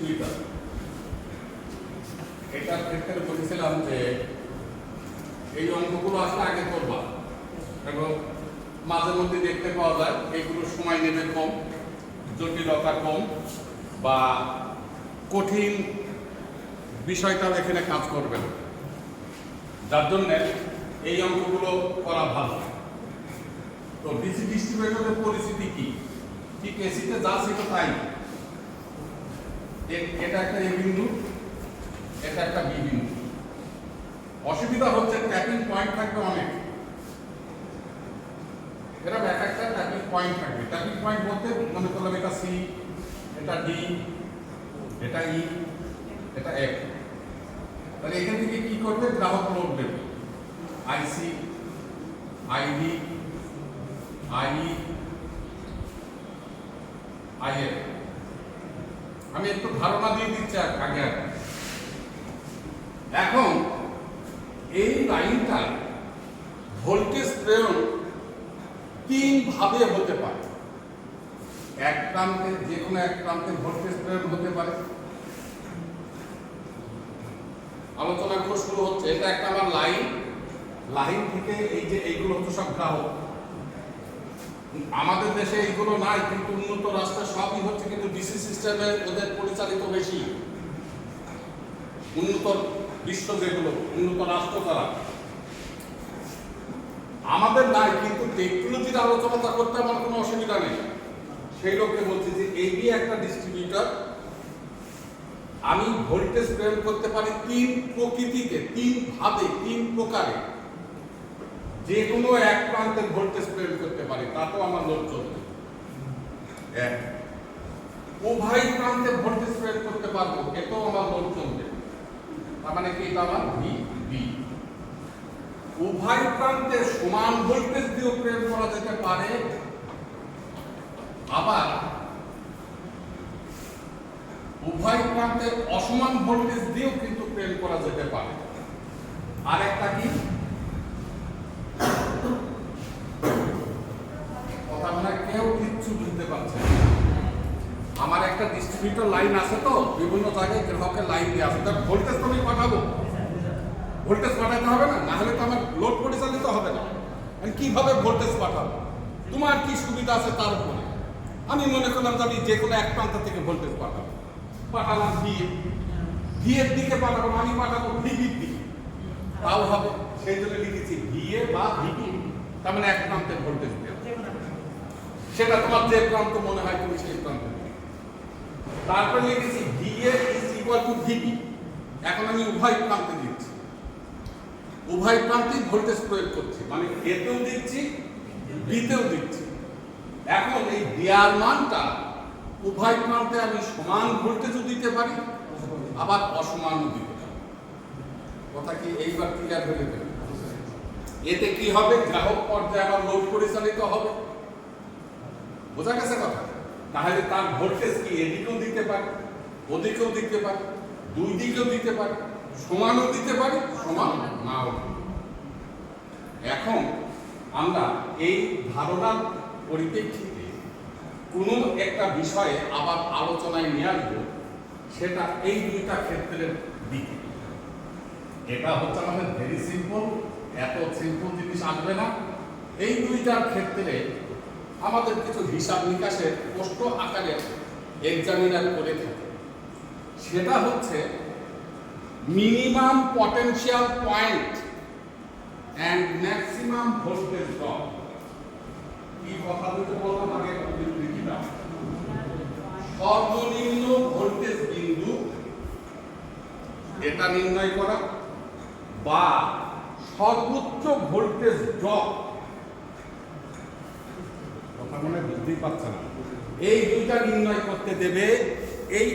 Distributor, এটার ক্ষেত্রে বলেছিলাম যে এই অঙ্কগুলো আসলে আগে করবা এবং মাঝে মধ্যে দেখতে পাওয়া যায় এইগুলোর সময় নেবে কম, জটিলতা কম, বা কঠিন বিষয়টাও এখানে কাজ করবে না, যার জন্য এই অঙ্কগুলো করা ভালো। তো ডিসি ডিস্ট্রিবিউটরের পরিস্থিতি কি? ঠিক এসিতে যা ছিল তাই। এটা একটা এ বিন্দু, এটা একটা বি বিন্দু। অসুবিধা হচ্ছে ট্যাপিং পয়েন্ট থাকবে অনেক, এরকম এক একটা ট্যাপিং পয়েন্ট থাকবে। ট্যাপিং পয়েন্ট বলতে মনে করলাম এটা সি, এটা ডি, এটা ই, এটা এফ। তাহলে এখান থেকে কি করবে? গ্রাহক লোড দেবে, আইসি, আইডি, আই, আইএফ। আমি একটু ধারণা দিয়ে দিচ্ছি আগে। এখন এই লাইনটা ভোল্টেজ প্রেরণ তিন ভাবে হতে পারে। এক প্রান্তে, যে কোনো এক প্রান্তে ভোল্টেজ প্রেরণ হতে পারে। আলোচনাগুলো শুরু হচ্ছে। এটা একটা আমার লাইন থেকে এই যে এইগুলো হচ্ছে সব গ্রাহক। আমাদের দেশে এইগুলো নাই, কিন্তু উন্নত রাষ্ট্রে সবই হচ্ছে, কিন্তু ডিসি সিস্টেমে ওদের পরিচালিত বেশি। উন্নত বিশ্ব যেগুলো, উন্নত রাষ্ট্র তারা, আমাদের নাই, কিন্তু টেকনোলজির আলোচনা করতে আমার কোনো অসুবিধা নেই। সেই লোককে বলছি যে এই একটা ডিস্ট্রিবিউটর, আমি ভোল্টেজ প্রেরণ করতে পারি তিন প্রকৃতিতে, তিন ভাবে, তিন প্রকারে। যে কোনো এক প্রান্তে ভোল্টেজ প্রেরণ করতে পারি, তাতেও আমার লোড চলবে। এক, উভয় প্রান্তে ভোল্টেজ প্রেরণ করতে পারবো, এতেও আমার লোড চলবে। তার মানে কি? এটা আমার ভি বি। উভয় প্রান্তে সমান ভোল্টেজ দিয়েও প্রেরণ করা যেতে পারে, আবার উভয় প্রান্তে অসমান ভোল্টেজ দিয়েও কিন্তু প্রেরণ করা যেতে পারে। আর একটা কি? কথা মানে কেউ কিচ্ছু বুঝতে পারছে না। আমার একটা ডিস্ট্রিবিউটর লাইন আছে, তো বিভিন্ন জায়গায় গ্রাহকের লাইন দিয়ে আছে, তার ভোল্টেজ তো আমি পাঠাবো, ভোল্টেজ পাঠাতে হবে না? না হলে তো আমার লোড পরিচালিত হবে না। আমি কিভাবে ভোল্টেজ পাঠাবো? তোমার কি সুবিধা আছে তার উপরে। আমি মনে করলাম যে আমি যে কোনো এক প্রান্ত থেকে ভোল্টেজ পাঠালাম ভি এর দিকে পাঠাবো, আমি পাঠাবো ভিবির দিকে, তাও হবে। সেই জন্য লিখেছি ভিএ বা ভিবি, তার মানে এক প্রান্তে ভোল্টেজ দেব। সেটা তোমার যে প্রান্ত মনে হয় তুমি সেই প্রান্তে। তারপরে লিখেছি VA is equal to VB. এখন আমি উভয় প্রান্তে দিচ্ছি, উভয় প্রান্তে ভোল্টেজ প্রয়োগ করছি, মানে এতেও দিচ্ছি, বিতেও দিচ্ছি। এখন এই দেয়ার মানটা উভয় প্রান্তে আমি সমান ভোল্টেজও দিতে পারি, আবার অসমানও দিতে পারি। কথা কি এইবার ক্লিয়ার হয়ে যাবে? এতে কি হবে? গ্রাহক পর্যায়ে আমার লোড পরিচালিত হবে। বোঝা গেছে কথা? তাহলে তার ভোল্টেজ কি এদিকেও দিতে পারি, ওদিকেও দিতে পারি, দুই দিকেও দিতে পারি, সমানও দিতে পারি, সমান নাও। এখন আমরা এই ধারণার পরিপ্রেক্ষিতে কোনো একটা বিষয়ে আবার আলোচনায় নিয়ে আসবো, সেটা এই দুইটা ক্ষেত্রের দিকে। এটা হচ্ছে আমাদের ভেরি সিম্পল, এত সিম্পল জিনিস আসবে না। এই দুইটার ক্ষেত্রে আমাদের কিছু হিসাব নিকাশের প্রশ্ন আকারে এক্সামিনার করে থাকে। সেটা হচ্ছে minimum potential point and maximum voltage drop. কি কথা বলতে বললাম আগে? সর্বনিম্ন ভোল্টেজ বিন্দু এটা নির্ণয় করা, বা সর্বোচ্চ ভোল্টেজ ড্রপ। কথা মনে বুঝতেই পারছে না। এই দুইটা নির্ণয় করতে দেবে এই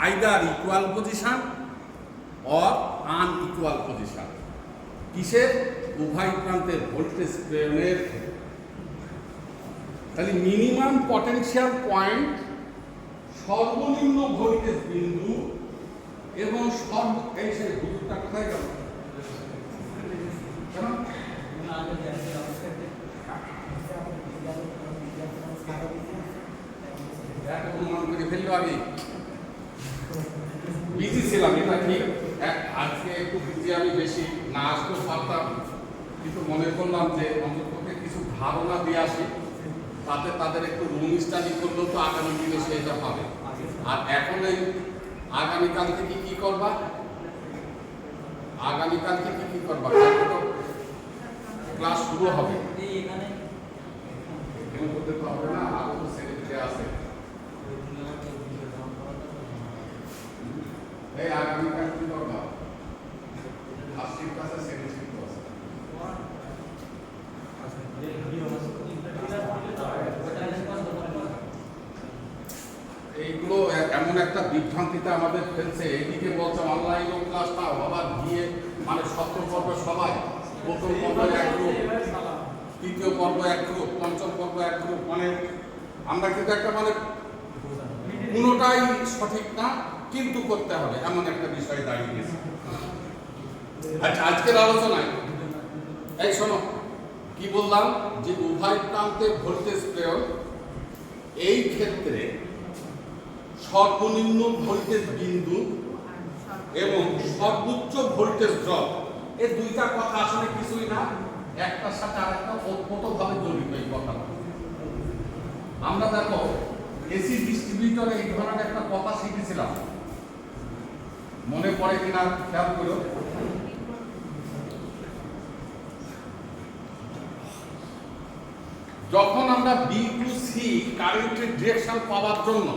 either equal position or unequal position. কিসের? উভয় প্রান্তের ভোল্টেজ প্রেরণের ক্ষেত্রে। তাহলে মিনিমাম পটেনশিয়াল পয়েন্ট, সর্বনিম্ন ভোল্টেজ বিন্দু এবং এই সেই হুজুরটা কোথায় গেল? অনুমান করে ফেললো আগে। বলছিলাম এটা ঠিক, আজকে একটু বিজি, আমি বেশি না আসতেও পারতাম, কিন্তু মনে করলাম যে অন্তত কিছু ধারণা দিয়ে আসি, তাতে তাদের একটু রুম স্টাডি করলেও তো আগামী দিনে সেটা পাবে। আর এখন এই আগামীকাল থেকে কি করবা? আগামীকাল থেকে কি করবা? ক্লাস শুরু হবে, করতে হবে না, আরো তো সেক্রেটারি আছে। এই আগামীকাল কি করবা? ফার্স্ট ক্লাসে সেক্রেটারি ক্লাস এইগুলো এমন একটা বিভ্রান্তিতে আমাদের ফেলছে। এইদিকে বলছে অনলাইন ক্লাস নাও, আবার গিয়ে মানে সপ্তম পর্ব সবাই, প্রথম পর্ব এক গ্রুপ, তৃতীয় পর্ব এক গ্রুপ, পঞ্চম পর্ব এক গ্রুপ, মানে আমরা কিন্তু একটা মানে কোনোটাই সঠিক না, কিন্তু করতে হবে এমন একটা বিষয় দাঁড়িয়ে গেছে। আচ্ছা, আজকের আলোচনায় এই শোনো কি বললাম, যে উভয় প্রান্তে ভোল্টেজ প্রয়োগ, এই ক্ষেত্রে সর্বনিম্ন ভোল্টেজ বিন্দু এবং সর্বোচ্চ ভোল্টেজ ড্রপ, এই দুইটা কথা আসলে কিছুই না, একটার সাথে আরেকটা ওতপ্রোতভাবে জড়িত। এই কথাটা আমরা দেখো এসি ডিস্ট্রিবিউটরে এই ধরনের একটা কথা শিখেছিলাম, মনে পড়ে কিনা খেয়াল করো। যখন আমরা বি টু সি কারেন্টের ডিরেকশন পাওয়ার জন্য,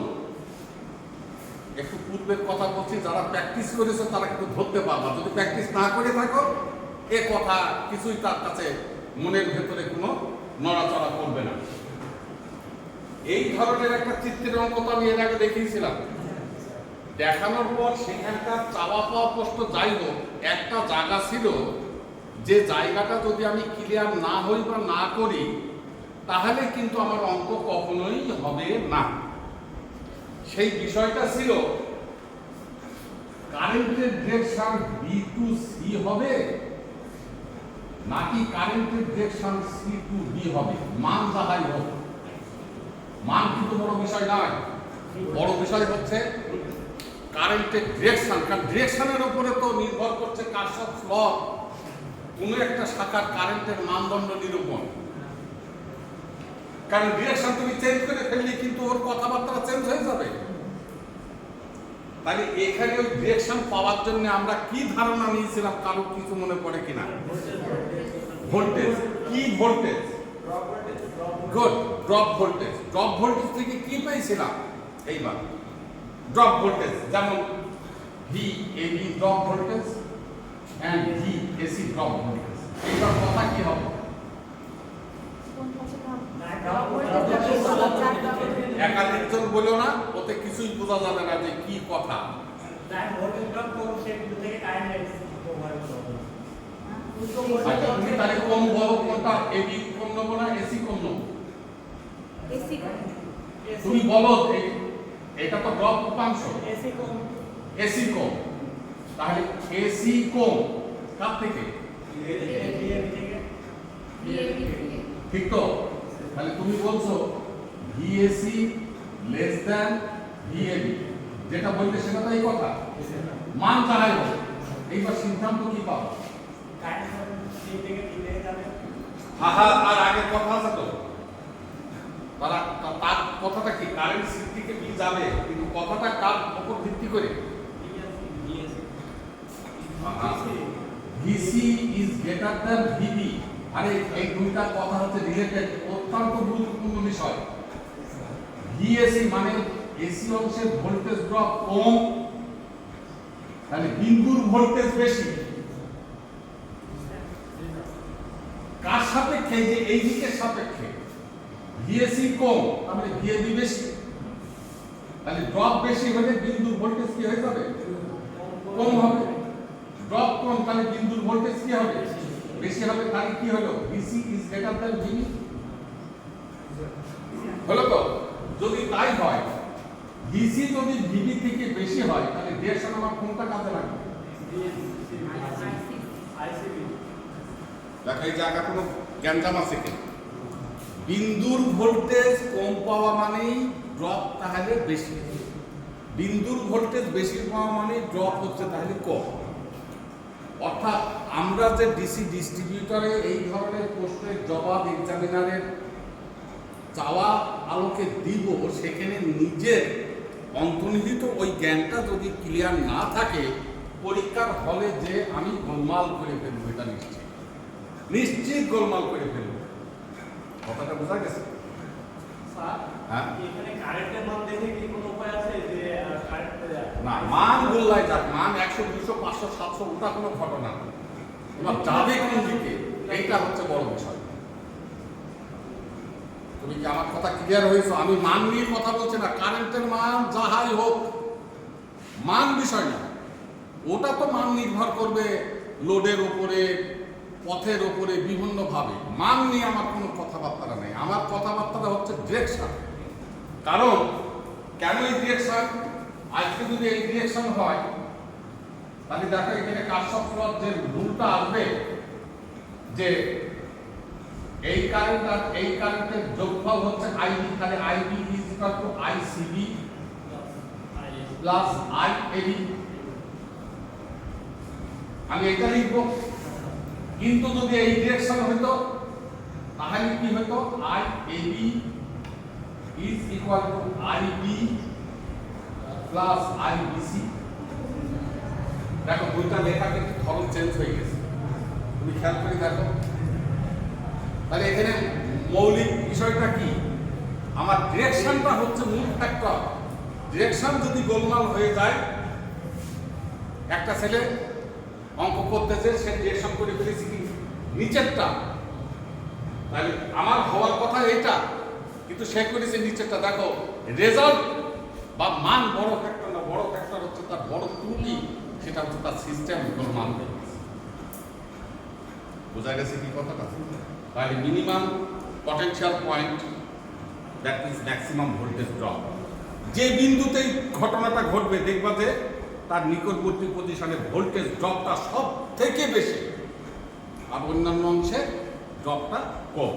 একটু পূর্বের কথা বলছি, যারা প্র্যাকটিস করেছে তারা একটু ধরতে পারবা, যদি প্র্যাকটিস না করে থাকো এ কথা কিছুই তার কাছে মনের ভেতরে কোনো নড়াচড়া করবে না। এই ধরনের একটা চিত্রের অঙ্ক তো আমি এর আগে দেখিয়েছিলাম, দেখানোর পর সেখানকার চাওয়া পাওয়া প্রশ্ন যাই হোক, একটা জায়গা ছিল যে জায়গাটা যদি আমি ক্লিয়ার না হই বা না করি তাহলে কিন্তু আমার অঙ্ক কখনোই হবে না। সেই বিষয়টা ছিল কারেন্টের ডিরেকশন বি টু সি হবে নাকি কারেন্টের ডিরেকশন সি টু বি হবে। মান যাহাই হোক, মান কিন্তু বড় বিষয় নয়, বড় বিষয় হচ্ছে কারেন্টের ডিরেকশন। কারণ ডিরেকশনের উপরে তো নির্ভর করছে কারশফস ল, কোনো একটা শাখার কারেন্টের মানদণ্ড নিরূপণ। কারণ ডিরেকশন তুমি চেঞ্জ করে ফেললে কিন্তু ওর কথাবার্তা চেঞ্জ হয়ে যাবে। তাহলে এখানে ওই ডিরেকশন পাওয়ার জন্য আমরা কি ধারণা নিয়েছিলাম, কারো কিছু মনে পড়ে কিনা? ভোল্টেজ। কি voltage? Good, drop voltage. Drop voltage থেকে কি পেয়েছিলাম? এইবার ড্রপ ভোল্টেজ, যেমন V AB drop voltage and V AC drop voltage. এইবার কথা কি হবে? একাধিকজন বলো না, ওতে কিছুই বোঝা যাবে না যে কি কথা। তুমি তাহলে কম বলো কোনটা, এবি কম নেবো না এসি কম নেবো? তুমি বলো, এটা তো ড্রপ উপাংশ, এসি কম, তাহলে এসি কম কার থেকে? ঠিক তো? তাহলে তুমি বলছো ভিএসি লেস দ্যান ভিএবি, যেটা বলতে সেটা তো এই কথা। মান চালাই হোক, এইবার সিদ্ধান্ত কি পাবো? আর আগের কথা আছে তো, তার কথাটা কি? কারেন্ট সি থেকে বি যাবে, কিন্তু কথাটা কার উপর ভিত্তি করে? VC is greater than VB. আরে এই দুইটা কথা হচ্ছে রিলেটেড, অত্যন্ত গুরুত্বপূর্ণ বিষয়। ভিএসি মানে এসি অংশের ভোল্টেজ ড্রপ কম, তাহলে বিন্দুর ভোল্টেজ বেশি। কার সাপেক্ষে? যে এই দিকের সাপেক্ষে। ভিএসি কম, তাহলে ভিএবি বেশি, তাহলে ড্রপ বেশি হলে বিন্দুর ভোল্টেজ কি হয়ে যাবে? কম হবে। ড্রপ কম, তাহলে বিন্দুর ভোল্টেজ কি হবে? বেশি হবে। তাহলে কি হলো? VC is greater than VB হলো তো? যদি তাই হয়, ভিসি যদি ভিবি থেকে বেশি হয়, তাহলে ডিরেকশন আমার কোনটা কাজে লাগবে? দেখো এই জায়গা কোনো গ্যাঞ্জাম আছে কি? বিন্দুর ভোল্টেজ কম পাওয়া মানেই ড্রপ তাহলে বেশি। বিন্দুর ভোল্টেজ বেশি পাওয়া মানে ড্রপ হচ্ছে তাহলে কম। অর্থাৎ আমরা যে ডিসি ডিস্ট্রিবিউটরে এই ধরনের প্রশ্নের জবাব এক্সামিনারের চাওয়া আলোকে দিব, সেখানে নিজের অন্তর্নিহিত ওই জ্ঞানটা যদি ক্লিয়ার না থাকে, পরীক্ষার হলে যে আমি গোলমাল করে ফেলবো, এটা নিশ্চিত গোলমাল করে ফেলবো। কথাটা বোঝা গেছে? হ্যাঁ, এখানে কারেন্টের মান দেখে কি কোনো উপায় আছে যে না, মান বললাই যাক, মান 100 200 500 700 ওটা কোনো ঘটনা না, এবার যাবে কোন দিকে এইটা হচ্ছে বড় বিষয়। তুমি কি আমার কথা ক্লিয়ার হয়েছো? আমি মান নিয়ে কথা বলছি না, কারেন্টের মান যাহাই হোক মান বিষয় না, ওটা তো মান নির্ভর করবে লোডের উপরে, পথের উপরে, বিভিন্নভাবে। মান নিয়ে আমার কোনো কথাবার্তা নেই, আমার কথাবার্তাটা হচ্ছে ডিরেকশন। কারণ কেন এই ডিরেকশন? আজকে যদি এই ডিরেকশন হয় তাহলে দেখো এখানে কারশফ ল যে রুলটা আসবে যে এই কারেন্ট আর এই কারেন্টের যোগফল হচ্ছে আইবি, তাহলে IB is equal to ICB plus IAB. আমি এটা লিখব, কিন্তু যদি এই ডিরেকশন হতো তাহলে কি হতো? IAB is equal to IB plus IBC. দেখো দুইটা লেখা কিন্তু ধরন চেঞ্জ হয়ে গেছে, তুমি খেয়াল করে দেখো। তাহলে এখানে মৌলিক বিষয়টা কি? আমার ডিরেকশনটা হচ্ছে মূল ফ্যাক্টর। ডিরেকশন যদি গোলমাল হয়ে যায়, একটা ছেলে অঙ্ক করতেছে, সে ডিরেকশন করে ফেলেছি কি নিচেরটা, তাহলে আমার হওয়ার কথা এটা, কিন্তু সে করেছে নিচেরটা। দেখো রেজাল্ট বা মান বড় ফ্যাক্টর না, বড় ফ্যাক্টর হচ্ছে তার বড় ত্রুটি, সেটা হচ্ছে তার সিস্টেম গোলমাল হয়ে গেছে। বোঝা গেছে কি কথাটা? তাহলে minimum potential point, that means maximum voltage drop, যে বিন্দুতেই ঘটনাটা ঘটবে দেখবা যে তার নিকটবর্তী পজিশনে ভোল্টেজ ড্রপটা সব থেকে বেশি, আর অন্যান্য অংশে ড্রপটা কম।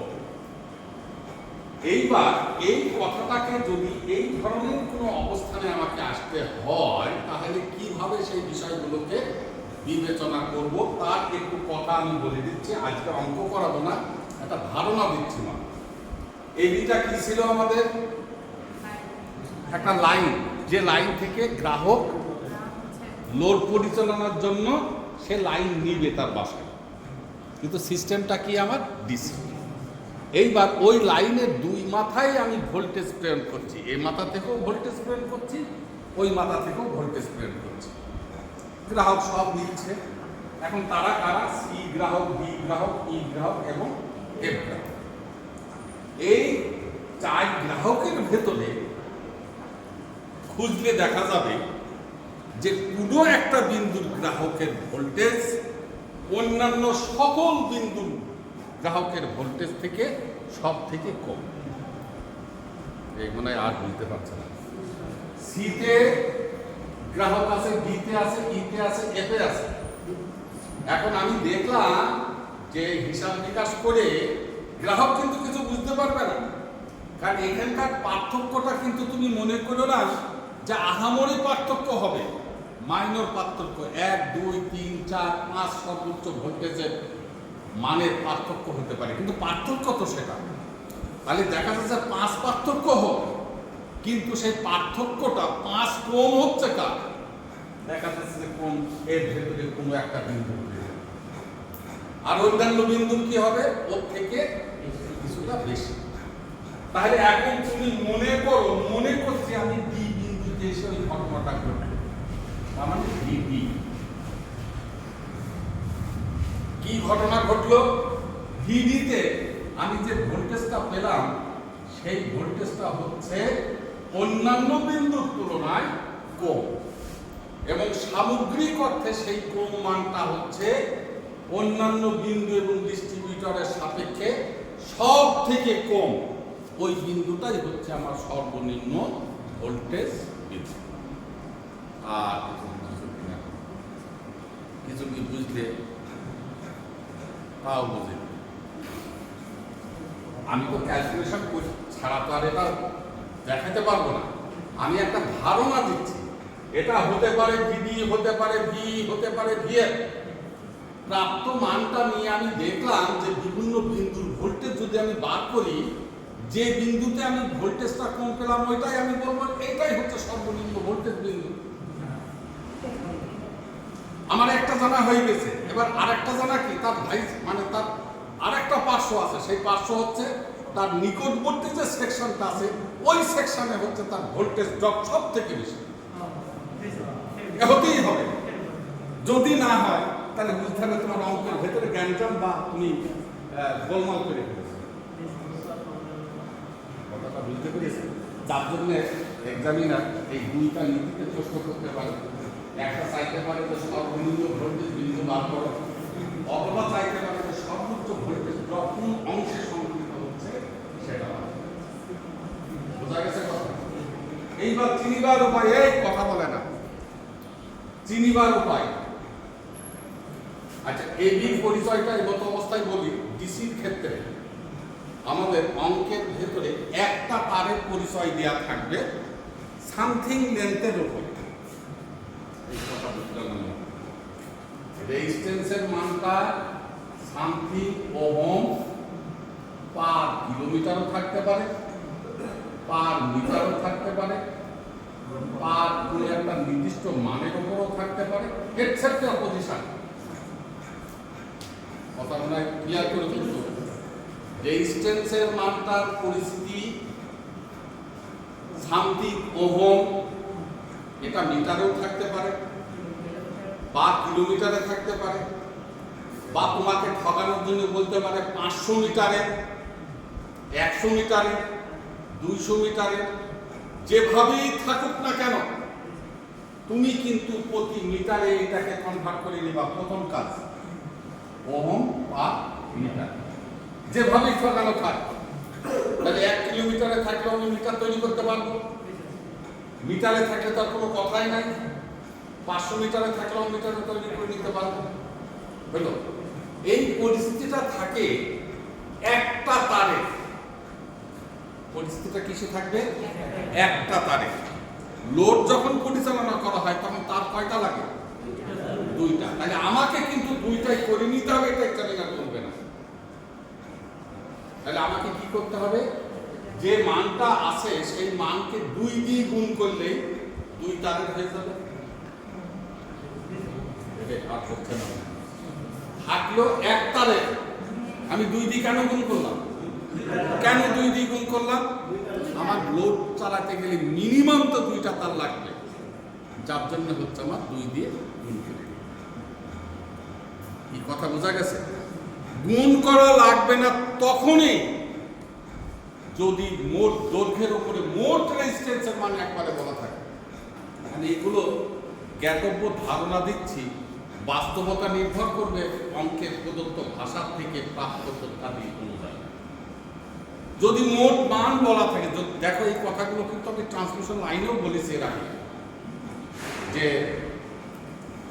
এইবার এই কথাটাকে যদি এই ধরনের কোনো অবস্থানে আমাকে আসতে হয়, তাহলে কিভাবে সেই বিষয়গুলোকে বিবেচনা করব তার একটু কথা আমি বলে দিচ্ছি। আজকে অঙ্ক করাবো না, একটা ধারণা দিচ্ছি না। এবিটা কি ছিল আমাদের? একটা লাইন, যে লাইন থেকে গ্রাহক লোড পরিচালনার জন্য সে লাইন নিবে তার বাসায়, কিন্তু সিস্টেমটা কি আমার ডিসি। এইবার ওই লাইনের দুই মাথায় আমি ভোল্টেজ প্রেরণ করছি, এই মাথা থেকেও ভোল্টেজ প্রেরণ করছি, ওই মাথা থেকেও ভোল্টেজ প্রেরণ করছি। গ্রাহক সব নিচ্ছে। এখন তারা কারা? সি গ্রাহক, বি গ্রাহক, ই গ্রাহক এবং এফ গ্রাহক। এই চার গ্রাহকের ভেতরে খুঁজলে দেখা যাবে যে কোনো একটা বিন্দুর গ্রাহকের ভোল্টেজ অন্যান্য সকল বিন্দুর গ্রাহকের ভোল্টেজ থেকে সব থেকে কম। এই মনে হয় আর বুঝতে পারছে না। সিতে গ্রাহক আছে, বিতে আছে, ইতে আছে, এতে আছে। এখন আমি দেখলাম যে হিসাব নিকাশ করে গ্রাহক কিন্তু কিছু বুঝতে পারবে না, কারণ এখানকার পার্থক্যটা কিন্তু তুমি মনে করো না যে আহামরি পার্থক্য হবে, মাইনর পার্থক্য, 1 2 3 4 5 সর্বোচ্চ ভোল্টেজের মানের পার্থক্য হতে পারে, কিন্তু পার্থক্য তো সেটা। তাহলে দেখা যাচ্ছে 5 পার্থক্য হোক, কিন্তু সেই পার্থক্যটা 5 কম হচ্ছে কার? দেখা যাচ্ছে যে কোন এর ভেতরে কোনো একটা বিন্দু, আর অন্যান্য বিন্দু কি হবে? ওর থেকে কিছুটা বেশি। তাহলে এখন তুমি মনে করো, মনে করছি আমি ডি বিন্দুতে এসে ওই ঘটনাটা ঘটলো, তার মানে ডিডি। কি ঘটনা ঘটলো? ডিডিতে আমি যে ভোল্টেজটা পেলাম, সেই ভোল্টেজটা হচ্ছে অন্যান্য বিন্দুর তুলনায় কম, এবং সামগ্রিক অর্থে সেই কম মানটা হচ্ছে অন্যান্য বিন্দু এবং ডিস্ট্রিবিউটরের সাপেক্ষে সব থেকে কম। ওই বিন্দুটাই হচ্ছে আমার সর্বনিম্ন ভোল্টেজ বিন্দু। আর কিছু কি বুঝলে? তাও বুঝে। আমি তো ক্যালকুলেশন করি ছাড়া তো আর এটা দেখাতে পারবো না, আমি একটা ধারণা দিচ্ছি। এটা হতে পারে ভিডি, হতে পারে ভি, হতে পারে ভিএফ। প্রাপ্ত মানটা নিয়ে আমি দেখলাম যে বিভিন্ন বিন্দুর ভোল্টেজ যদি আমি বার করি, যে বিন্দুতে আমি ভোল্টেজটা কম পেলাম ওইটাই আমি বলবো এইটাই হচ্ছে সর্বনিম্ন ভোল্টেজ বিন্দু। আমার একটা জানা হয়ে গেছে, এবার আরেকটা জানা কি, তার মানে তার আরেকটা পার্শ্ব আছে, সেই পার্শ্ব হচ্ছে তার নিকটবর্তী যে সেকশনটা আছে ওই সেকশনে হচ্ছে তার ভোল্টেজ ড্রপ সব থেকে বেশি। হতেই হবে, যদি না হয় তাহলে বুঝতে হবে তোমার অঙ্কের ভেতরে জ্ঞানজাম বা তুমি গোলমাল করে ফেলেছো। কথাটা বুঝতে পেরেছি? যার জন্য এক্সামিনার এই দুইটা নীতিতে প্রশ্ন করতে পারে। একটা চাইতে পারে যে সর্বনিম্ন ভোল্টেজ বিন্দু বার করো, অথবা চাইতে পারে যে সর্বোচ্চ ভোল্টেজ ড্রপ কোন অংশে সংঘটিত হচ্ছে সেটা। বোঝা গেছে কথা? এইবার চিনিবার উপায়, এই কথা বলে না, চিনিবার উপায়। আচ্ছা, এবির পরিচয়টা এগত অবস্থায় বলি। ডিসির ক্ষেত্রে আমাদের অঙ্কের ভেতরে একটা তারের পরিচয় দেওয়া থাকবে সামথিং লেন্থের উপর। এই কথা বুঝলাম না, রেজিস্ট্যান্সের মানটা সামথিং ওহম পার কিলোমিটারও থাকতে পারে, পার মিটারও থাকতে পারে, পার কোনো একটা নির্দিষ্ট মানের উপরও থাকতে পারে, এক্সেপ্ট অপোজিশন। কথা মনে হয় ক্লিয়ার করে কিন্তু রেজিস্ট্যান্সের মানটার পরিস্থিতি সামথিং ওহম, এটা মিটারেও থাকতে পারে বা কিলোমিটারে থাকতে পারে, বা তোমাকে ঠকানোর জন্য বলতে পারে 500 মিটারে, 100 মিটারে, 200 মিটারে। যেভাবেই থাকুক না কেন তুমি কিন্তু প্রতি মিটারে এটাকে কনভার্ট করে নিবা। প্রথম কাজ ওহম বা মিটার, যেভাবেই ঠকানো থাক। তাহলে 1 কিলোমিটারে থাকলে আমি মিটার তৈরি করতে পারবো, মিটারে থাকলে তার কোনো কথাই নাই। 500 মিটারে থাকলে আমি মিটারে তৈরি করে নিতে পারবো। হলো, এই পরিস্থিতিটা থাকে একটা তারে। পরিস্থিতিটা কিসে থাকবে? একটা তারে। লোড যখন পরিচালনা করা হয় তখন তার কয়টা লাগে? দুইটা। তাহলে আমাকে কিন্তু দুইটাই করে নিতে হবে, এটা এক্সামিনার করবে না। তাহলে আমাকে কি করতে হবে? যে মানটা আছে সেই মানকে 2 দিয়ে গুণ করলেই 2 তারের হয়ে যাবে। আর করতে না, থাকলো এক তারে, আমি 2 দিয়ে কেন গুণ করলাম? কেন 2 দিয়ে গুণ করলাম? আমার লোড চালাতে গেলে মিনিমাম তো 2টা তার লাগবে, যার জন্য হচ্ছে আমার 2 দিয়ে গুণ করে। কি কথা বোঝা গেছে? গুণ করা লাগবে না তখনই যদি মোট দৈর্ঘ্যের উপরে মোট রেজিস্ট্যান্সের মান একবারে বলা থাকে। মানে এগুলো জ্ঞাতব্য ধারণা দিচ্ছি, বাস্তবতা নির্ভর করবে অঙ্কের প্রদত্ত ভাষার থেকে প্রাপ্ত তথ্যাদি অনুযায়ী। যদি মোট মান বলা থাকে, দেখো এই কথাগুলো কিন্তু আমি ট্রান্সমিশন লাইনেও বলেছি এর আগে, যে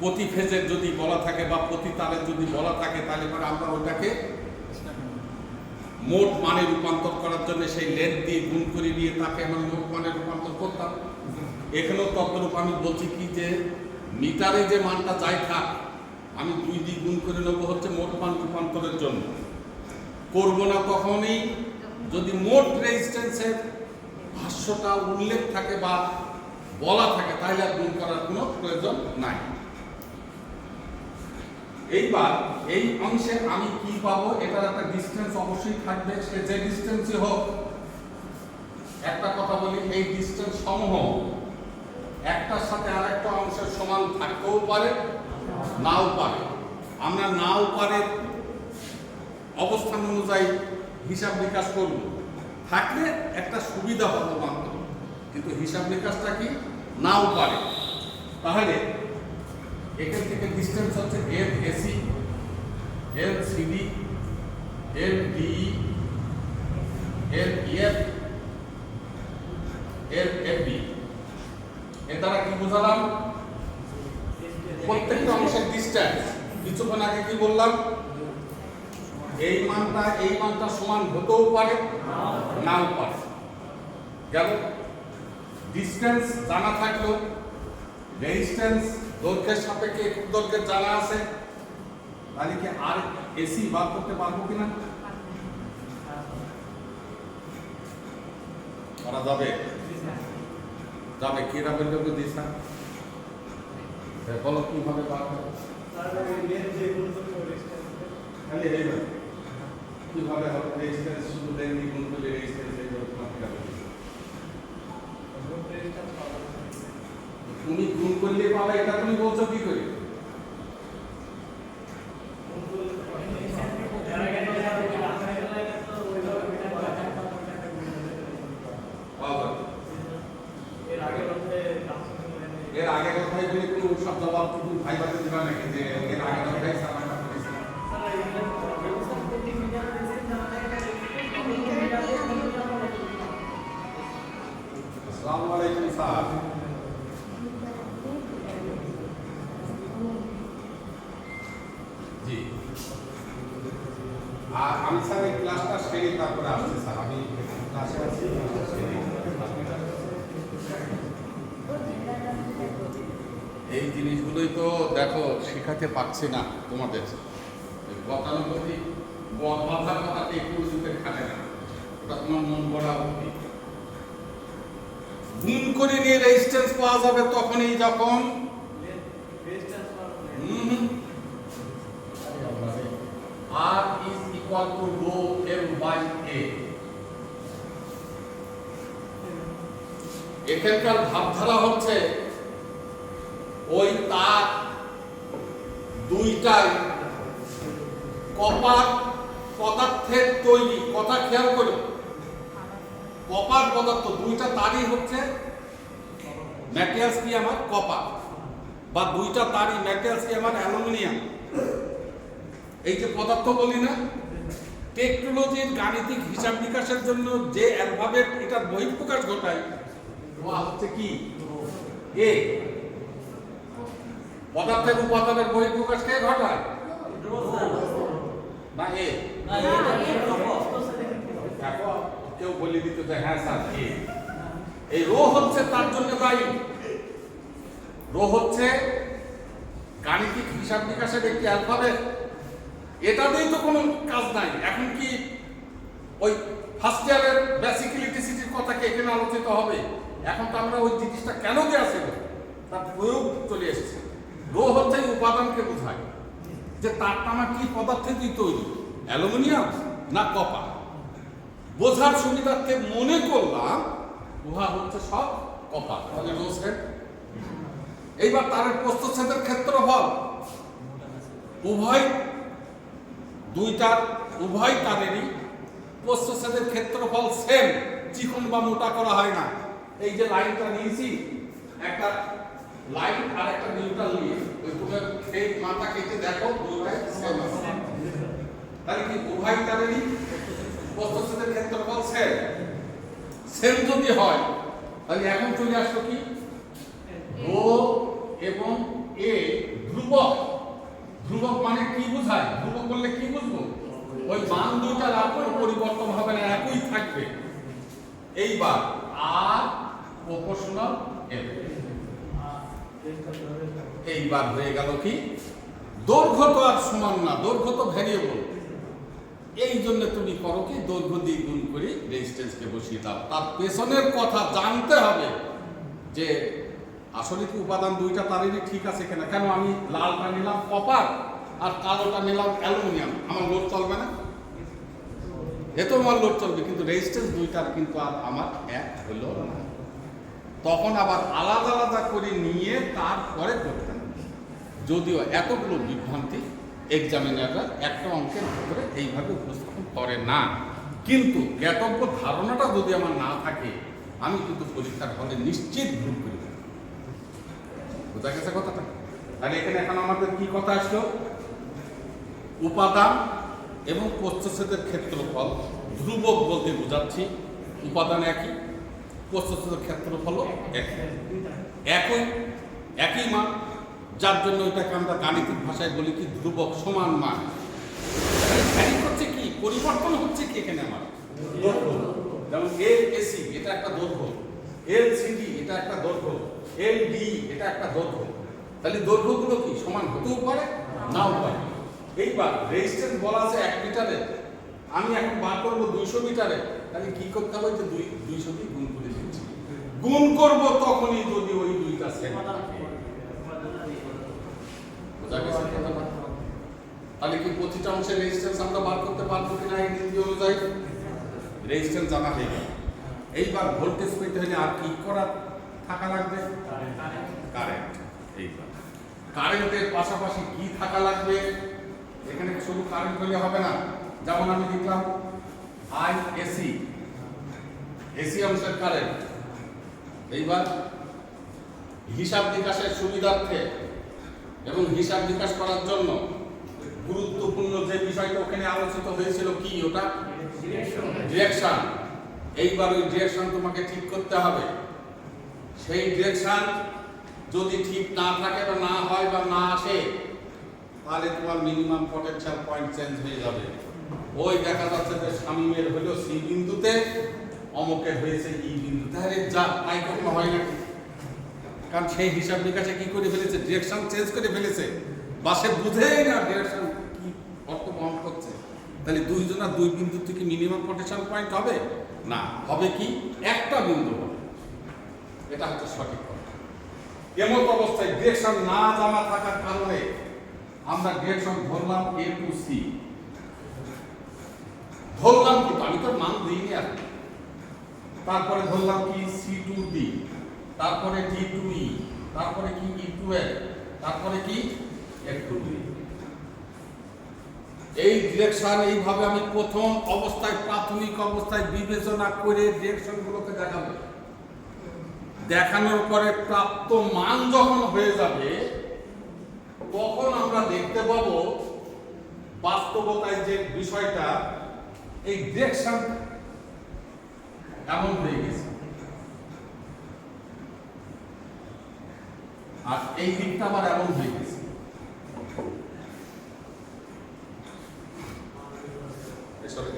প্রতি ফেজের যদি বলা থাকে বা প্রতি তারের যদি বলা থাকে, তাহলে পরে আমরা ওটাকে মোট মানে রূপান্তর করার জন্য সেই লেন্থ দিয়ে গুণ করে নিয়ে তাকে আমরা মোট মানে রূপান্তর করতাম। এখানেও তদ্রূপ আমি বলছি কি, যে মিটারে যে মানটা যাই থাক আমি 2 দিয়ে গুণ করে নেব হচ্ছে মোট মান রূপান্তরের জন্য। করব না তখনই যদি মোট রেজিস্ট্যান্সের ভাষ্যটা উল্লেখ থাকে বা বলা থাকে, তাহলে আর গুণ করার কোনো প্রয়োজন নাই। এইবার এই অংশে আমি কি পাবো? এটার একটা ডিসটেন্স অবশ্যই থাকবে, সে যে ডিসটেন্সই হোক। একটা কথা বলি, এই ডিসটেন্স সমূহ একটার সাথে আরেকটা অংশের সমান থাকতেও পারে, নাও পারে। আমরা নাও পারে অবস্থান অনুযায়ী হিসাব নিকাশ করব, থাকলে একটা সুবিধা হতো মাত্র, কিন্তু হিসাব নিকাশটা কি নাও পারে। তাহলে এখান থেকে ডিসটেন্স হচ্ছে এর এসি, এর সিডি, এর ডিই, এর ইএফ, এর এফবি। এর দ্বারা কি বোঝালাম? প্রত্যেকটা অংশের ডিসটেন্স। কিছুক্ষণ আগে কি বললাম? এই মানটা সমান হতেও পারে, নাও পারে। গেল, ডিসটেন্স জানা থাকলো, রেজিস্ট্যান্স দৈর্ঘ্যের সাপেক্ষে একক দৈর্ঘ্যের জানা আছে, তাহলে কি আর এসি বার করতে পারবো কিনা? করা যাবে? যাবে। কিভাবে লোক দিশা বলো কিভাবে বার করবো? খালি এইভাবে কিভাবে হবে? রেজিস্ট্যান্স শুধু লেনদি গুণ করলে রেজিস্ট্যান্স এই তুমি গুণ করলে পাবে, এটা তুমি বলছো কি করে? এর আগে কথাই বলে কোনো সব জবাব তুমি ভাইবাতে দিবা নাকি যে এর আগে কথাই সামান্য করেছিলাম? আসসালামু আলাইকুম স্যার। জি, আর আমি স্যার এই ক্লাসটা সেরে তারপরে আসছি স্যার। আমি ক্লাসে আছি। এই জিনিসগুলোই তো দেখো শেখাতে পারছি না তোমাদের। গতানুগতিক বাধার কথাটা একটু উঁচুতে খাটে না, ওটা তোমার মন গড়া উচিত। গুণ করে নিয়ে রেজিস্ট্যান্স পাওয়া যাবে তখনই যখন R is equal to rho L by A। এখানকার ভাবধারা হচ্ছে ওই তার দুইটাই কপার পদার্থের তৈরি। কথা খেয়াল করো, কপার পদার্থ দুইটা তারই হচ্ছে ম্যাটেরিয়ালস কি আমার কপার, বা দুইটা তারই ম্যাটেরিয়ালস কি আমার অ্যালুমিনিয়াম। এই যে পদার্থ বলি না, টেকনোলজির গাণিতিক হিসাব নিকাশের জন্য যে অ্যালফাবেট এটার বহিঃপ্রকাশ ঘটায় ও হচ্ছে কি এ। পদার্থের উপাদানের বহিঃপ্রকাশ কে ঘটায়? না এ? কেউ বলে দিত যে হ্যাঁ স্যার এ। এই রো হচ্ছে তার জন্য দায়ী। রো হচ্ছে গাণিতিক হিসাব নিকাশের একটি অ্যালফাবেট। এটা দিয়েই তো কোনো কাজ নাই। এখন কি ওই ফার্স্ট ইয়ারের বেসিক ইলেকট্রিসিটির কথা কি এখানে আলোচিত হবে? এখন তো আমরা ওই জিনিসটা কেন দেওয়া ছিল তার প্রয়োগ চলে এসেছে। রো হচ্ছে উপাদানকে বোঝায় যে তারটা আমার কি পদার্থে দিয়ে তৈরি, অ্যালুমিনিয়াম না কপার। বোঝার সুবিধার্থে মনে করলাম উহা হচ্ছে সব কপার। Rho set. এইবার তারের প্রস্থচ্ছেদের ক্ষেত্রফল উভয় দুইটার উভয় তারেরই প্রস্থচ্ছেদের ক্ষেত্রফল সেম, চিকন বা মোটা করা হয় না। এই যে লাইনটা নিয়েছি, একটা লাইন আর একটা নিউট্রাল নিয়ে ওই তুমি এই মাথা কেটে দেখো দুইটাই সেম আছে। তাহলে কি উভয় তারেরই প্রস্থচ্ছেদের ক্ষেত্রফল সেম। সেম যদি হয় তাহলে এখন চলে আসলো কি রো এবং এ ধ্রুবক। ধ্রুবক মানে কি বোঝায়? ধ্রুবক বললে কি বুঝবো? ওই মান দুইটার আর কোনো পরিবর্তন হবে না, একই থাকবে। এইবার আর প্রপোর্শনাল এল। এইবার হয়ে গেল কি দৈর্ঘ্য তো আর সমান না, দৈর্ঘ্য তো ভ্যারিয়েবল। এই জন্য তুমি করো কি দৈর্ঘ্য দিয়ে গুণ করে রেজিস্ট্যান্সকে বসিয়ে দাও। তার পেছনের কথা জানতে হবে যে আসলে কি উপাদান দুইটা তারেরই ঠিক আছে কিনা। কেন আমি লালটা নিলাম কপার আর কালোটা নিলাম অ্যালুমিনিয়াম, আমার লোড চলবে না? এত আমার লোড চলবে, কিন্তু রেজিস্ট্যান্স দুইটার কিন্তু আর আমার এক হলো না। তখন আবার আলাদা আলাদা করে নিয়ে তারপরে করতেন। যদিও এতগুলো বিভ্রান্তি এক্সামিনাররা একটা অঙ্কের ভিতরে এইভাবে উপস্থাপন করে না, কিন্তু জ্ঞাতব্য ধারণাটা যদি আমার না থাকে আমি কিন্তু পরীক্ষার হলে নিশ্চিত ভুল করি। বোঝা গেছে কথাটা? তাহলে এখানে এখন আমাদের কি কথা আসলো? উপাদান এবং প্রস্থচ্ছেদের ক্ষেত্রফল ধ্রুবক বলতে বোঝাচ্ছি। উপাদান একই, প্রস্থচ্ছেদের ক্ষেত্রফল একই, একই মান, যার জন্য এটাকে আমরা গাণিতিক ভাষায় বলি কি ধ্রুবক, সমান মান। ভ্যারি হচ্ছে কি, পরিবর্তন হচ্ছে কি এখানে আমার দৈর্ঘ্য। যেমন এল এসি এটা একটা দৈর্ঘ্য, এল সিডি এটা একটা দৈর্ঘ্য, এল ডি এটা একটা দৈর্ঘ্য, তাহলে দৈর্ঘ্যগুলো কি সমান হতেও পারে নাও পারে। এইবার রেজিস্ট্যান্স বলা আছে 1 মিটারে, আমি এখন বার করবো 200 মিটারে, তাহলে কি করতে হবে যে 200 দিয়ে গুণ করে দিচ্ছি। গুণ করব তখনই যদি ওই দুইটা সেম থাকে। বোঝা গেছে কথাটা? তাহলে কি প্রতিটা অংশের রেজিস্ট্যান্স আমরা বার করতে পারবো কিনা এই নীতি অনুযায়ী? রেজিস্ট্যান্স জানা হয়ে গেল। এইবার ভোল্টেজ পেতে হলে আর কি করা থাকা লাগবে? কারেন্ট। এইবার কারেন্টের পাশাপাশি কি থাকা লাগবে? এখানে শুধু কারেন্ট হলে হবে না, যেমন আমি লিখলাম আই এসি, এসি অংশের কারেন্ট। এইবার হিসাব নিকাশের সুবিধার্থে এবং হিসাব নিকাশ করার জন্য গুরুত্বপূর্ণ যে বিষয়টা ওখানে আলোচিত হয়েছিল কি ওটা? ডিরেকশন। এইবার ওই ডিরেকশন তোমাকে ঠিক করতে হবে। সেই ডিরেকশন যদি ঠিক না থাকে বা না হয় বা না আসে, তাহলে তোমার মিনিমাম পটেনশিয়াল পয়েন্ট চেঞ্জ হয়ে যাবে। ওই দেখা যাচ্ছে যে শামীমের হলো সি বিন্দুতে, অমুকের হয়েছে ই বিন্দুতে। আরে যা, তাই কখনো হয় না, কারণ সেই হিসাব নিকাশে কি করে ফেলেছে, ডিরেকশন চেঞ্জ করে ফেলেছে, বাসে বুঝেই না ডিরেকশন কি অর্থ বহন করছে। তাহলে দুইজনা দুই বিন্দু থেকে মিনিমাম পটেনশিয়াল পয়েন্ট হবে না, হবে কি একটা বিন্দু হবে। এটা হচ্ছে সঠিক কথা। এমত অবস্থায় ডিরেকশন না জানা থাকার কারণে আমরা ডিরেকশন ধরলাম এ টু সি, ধরলাম কিন্তু আমি তো মান দিইনি আর। তারপরে ধরলাম কি সি টু ডি, তারপরে ডি টু ই, তারপরে কি ই টু এফ, তারপরে কি এফ টু ডি। এই ডিরেকশন এইভাবে আমি প্রথম অবস্থায়, প্রাথমিক অবস্থায় বিবেচনা করে ডিরেকশন গুলোকে দেখাবো। দেখানোর পরে প্রাপ্ত মান যখন হয়ে যাবে, তখন আমরা দেখতে পাবো বাস্তবতায় যে বিষয়টা, এই ডিরেকশন এমন হয়ে গেছে, আর এই দিকটা আবার এমন হয়ে গেছে।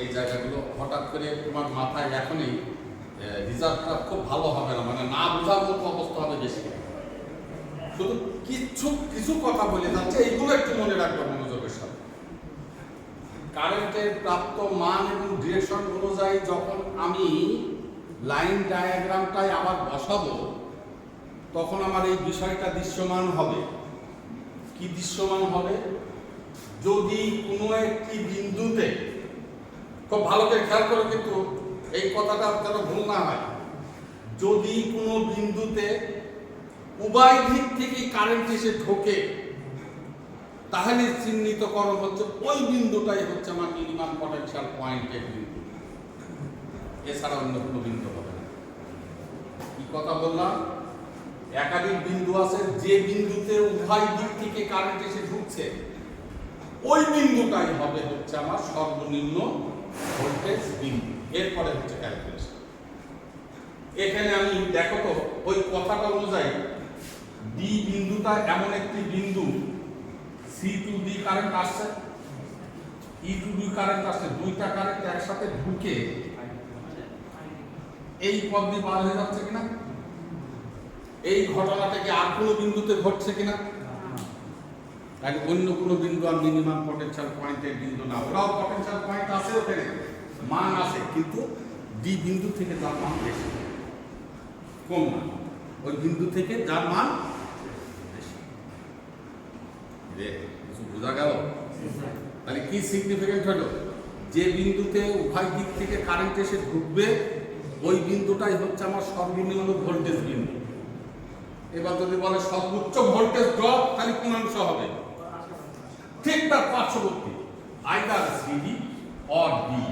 এই জায়গাগুলো হঠাৎ করে তোমার মাথায় এখনই রিজাল্টটা খুব ভালো হবে না, মানে না বোঝার মতো অবস্থা হবে বেশি। শুধু কিছু কথা বলে যাচ্ছে, এইগুলো একটু মনে রাখবে মনোযোগের সাথে। কারেন্টের প্রাপ্ত মান এবং ডিরেকশন অনুযায়ী যখন আমি লাইন ডায়াগ্রামটায় আবার বসাবো, তখন আমার এই বিষয়টা দৃশ্যমান হবে। কি দৃশ্যমান হবে? যদি কোনো একটি বিন্দুতে, খুব ভালো করে খেয়াল করো কিন্তু এই কথাটা যেন ভুল না হয়, যদি কোনো বিন্দুতে উভয় দিক থেকে কারেন্ট এসে ঢোকে, তাহলে চিহ্নিতকরণ হচ্ছে ওই বিন্দুটাই হচ্ছে আমার মিনিমাম পটেনশিয়াল পয়েন্টের বিন্দু, এছাড়া অন্য কোনো বিন্দু হবে না। কি কথা বললাম? একাধিক বিন্দু আছে, যে বিন্দুতে উভয় দিক থেকে কারেন্ট এসে ঢুকছে, ওই বিন্দুটাই হবে হচ্ছে আমার সর্বনিম্ন ভোল্টেজ বিন্দু। এরপরে হচ্ছে ক্যালকুলেশন। এখানে আমি দেখো তো ওই কথাটা অনুযায়ী ডি বিন্দুটা এমন একটি বিন্দু, সি টু ডি কারেন্ট আসছে, ই টু ডি কারেন্ট আসছে, দুইটা কারেন্ট একসাথে ঢুকে এই পথ দিয়ে পার হয়ে যাচ্ছে কিনা, এই ঘটনাটা কি আর কোনো বিন্দুতে ঘটছে কিনা? অন্য কোনো বিন্দু আর মিনিমাম পটেনশিয়াল পয়েন্টের বিন্দু না, ওরাও পটেনশিয়াল পয়েন্ট আছে, ওখানে মান আছে, কিন্তু ডি বিন্দু থেকে তার মান বেশি, কম না, ওই বিন্দু থেকে যার মান বেশি। কিছু বোঝা গেল? তাহলে কি সিগনিফিকেন্ট হলো? যে বিন্দুতে উভয় দিক থেকে কারেন্ট এসে ঢুকবে, ওই বিন্দুটাই হচ্ছে আমার সর্বনিম্ন ভোল্টেজ বিন্দু। এবার যদি বলে সর্বোচ্চ ভোল্টেজ ড্রপ, তাহলে কোন অংশ হবে? ঠিক তার পার্শ্ববর্তী, আইদার সিডি অর ডি।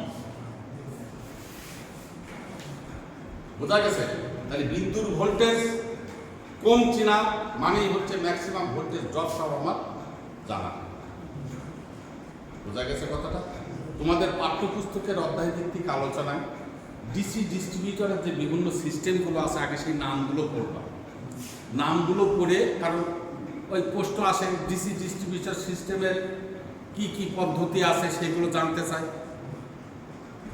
বোঝা গেছে? তাহলে বিন্দুর ভোল্টেজ কম চিনা মানেই হচ্ছে ম্যাক্সিমাম ভোল্টেজ ড্রপটাও আমার জানা। বোঝা গেছে কথাটা? তোমাদের পাঠ্যপুস্তকের অধ্যায় ভিত্তিক আলোচনায় ডিসি ডিস্ট্রিবিউটরের যে বিভিন্ন সিস্টেমগুলো আছে, আগে সেই নামগুলো পড়বা। নামগুলো পড়ে, কারণ ওই প্রশ্ন আসে ডিসি ডিস্ট্রিবিউটর সিস্টেমের কি কি পদ্ধতি আছে সেগুলো জানতে চাই।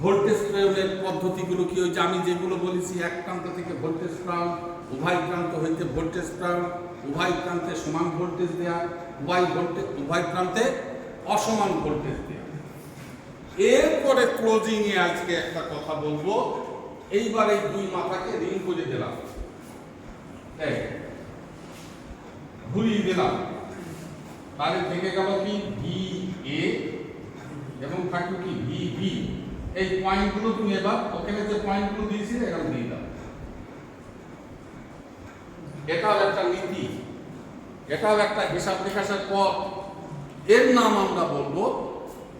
ভোল্টেজ প্রয়োগের পদ্ধতিগুলো কি, ওই যে আমি যেগুলো বলেছি, এক প্রান্ত থেকে ভোল্টেজ প্রান্ত উভয় প্রান্ত হইতে ভোল্টেজ প্রেরণ, উভয় প্রান্তে সমান ভোল্টেজ দেওয়া, উভয় প্রান্তে অসমান ভোল্টেজ দেওয়া। এরপরে ক্লোজিং এ আজকে একটা কথা বলবো। এইবার এই দুই মাথাকে রিং করে দিলাম, ঘুরিয়ে দিলাম, তাহলে থেকে গেল কি ভি এ এবং থাকবে কি ভি বি। এই পয়েন্টগুলো তুমি এবার ওখানে যে পয়েন্টগুলো দিয়েছিলে এরকম দিয়ে দাও। এটাও একটা নীতি, এটাও একটা হিসাব নিকাশের পথ। এর নাম আমরা বলবো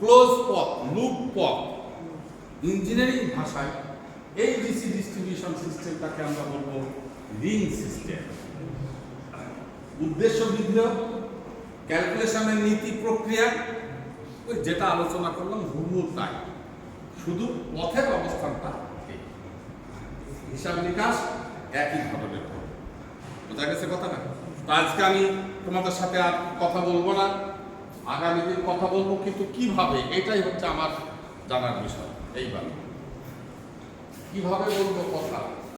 ক্লোজ পথ, লুপ পথ। ইঞ্জিনিয়ারিং ভাষায় এই ডিসি ডিস্ট্রিবিউশন সিস্টেমটাকে আমরা বলবো রিং সিস্টেম। উদ্দেশ্য বিধেয়, ক্যালকুলেশনের নীতি প্রক্রিয়া ওই যেটা আলোচনা করলাম হুবহু তাই, শুধু পথের অবস্থানটা ঠিক। হিসাব নিকাশ একই ধরনের। বোঝা গেছে কথাটা? তো আজকে আমি তোমাদের সাথে আর কথা বলবো না, আগামী দিন কথা বলবো, কিন্তু কিভাবে, এটাই হচ্ছে আমার জানার বিষয়। এইবার কিভাবে বলবো কথা,